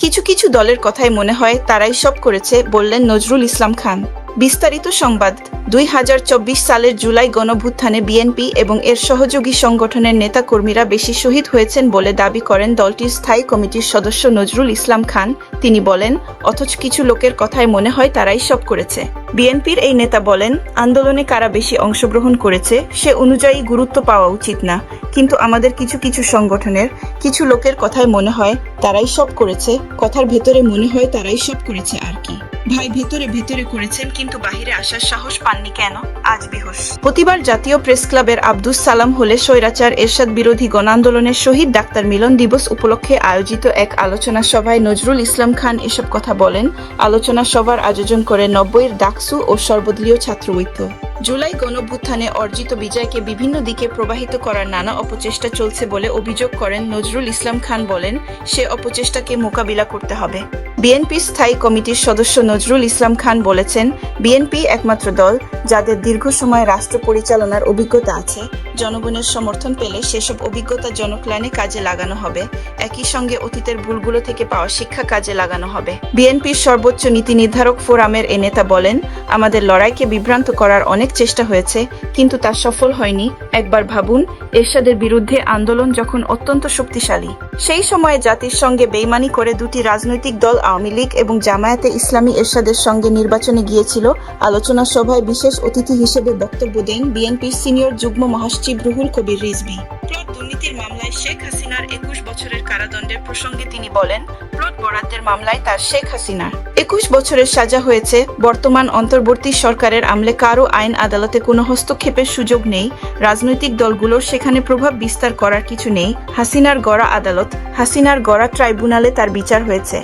কিছু কিছু দলের কথাই মনে হয় তারাই সব করেছে, বললেন নজরুল ইসলাম খান। বিস্তারিত সংবাদ। 2024 সালের জুলাই গণভ্যুত্থানে বিএনপি এবং এর সহযোগী সংগঠনের নেতাকর্মীরা বেশি শহীদ হয়েছেন বলে দাবি করেন দলটির স্থায়ী কমিটির সদস্য নজরুল ইসলাম খান। তিনি বলেন, অথচ কিছু লোকের কথায় মনে হয় তারাই সব করেছে। বিএনপির এই নেতা বলেন, আন্দোলনে কারা বেশি অংশগ্রহণ করেছে সে অনুযায়ী গুরুত্ব পাওয়া উচিত না, কিন্তু আমাদের কিছু কিছু সংগঠনের কিছু লোকের কথায় মনে হয় তারাই সব করেছে। কথার ভেতরে মনে হয় তারাই সব করেছে আর কি। ভাই, ভেতরে ভেতরে করেছেন, কিন্তু বাহিরে আসার সাহস পাননি কেন? আজ বৃহস্পতিবার জাতীয় প্রেস ক্লাবের আব্দুস সালাম হলে স্বৈরাচার এরশাদ বিরোধী গণআন্দোলনের শহীদ ডাক্তার মিলন দিবস উপলক্ষে আয়োজিত এক আলোচনা সভায় নজরুল ইসলাম খান এসব কথা বলেন। আলোচনা সভার আয়োজন করে 90-এর ডাকসু ও সর্বদলীয় ছাত্র ঐক্য। জুলাই গণভ্যুত্থানে অর্জিত বিজয়কে বিভিন্ন দিকে প্রবাহিত করার নানা অপচেষ্টা চলছে বলে অভিযোগ করেন নজরুল ইসলাম খান। বলেন, সে অপচেষ্টাকে মোকাবিলা করতে হবে। বিএনপির স্থায়ী কমিটির সদস্য নজরুল ইসলাম খান বলেছেন, বিএনপি একমাত্র দল যাদের দীর্ঘ সময় রাষ্ট্র পরিচালনার অভিজ্ঞতা আছে। জনগণের সমর্থন পেলে সেসব অভিজ্ঞতা জনকল্যাণে কাজে লাগানো হবে। একই সঙ্গে অতীতের ভুলগুলো থেকে পাওয়া শিক্ষা কাজে লাগানো হবে। বিএনপির সর্বোচ্চ নীতি নির্ধারক ফোরামের এ নেতা বলেন, আমাদের লড়াইকে বিভ্রান্ত করার অনেক চেষ্টা হয়েছে, কিন্তু তা সফল হয়নি। একবার ভাবুন, এরশাদের বিরুদ্ধে আন্দোলন যখন অত্যন্ত শক্তিশালী, সেই সময়ে জাতির সঙ্গে বেইমানি করে দুটি রাজনৈতিক দল আওয়ামী লীগ এবং জামায়াতে ইসলামী এরশাদের সঙ্গে নির্বাচনে গিয়েছিল। আলোচনা সভায় বিশেষ অতিথি হিসেবে বক্তব্য দেন বিএনপির সিনিয়র যুগ্ম মহাসচিব রুহুল কবির রিজভী। প্লট দুর্নীতির মামলায় শেখ হাসিনার 21 বছরের কারাদণ্ডের প্রসঙ্গে তিনি বলেন, প্লট বরাদ্দের মামলায় তার শেখ হাসিনার 21 বছরের সাজা হয়েছে। বর্তমান অন্তর্বর্তী সরকারের আমলে কারও আইন আদালতে কোনো হস্তক্ষেপের সুযোগ নেই। রাজনৈতিক দলগুলোর সেখানে প্রভাব বিস্তার করার কিছু নেই। হাসিনার গড়া আদালত, হাসিনার গড়া ট্রাইব্যুনালে তার বিচার হয়েছে।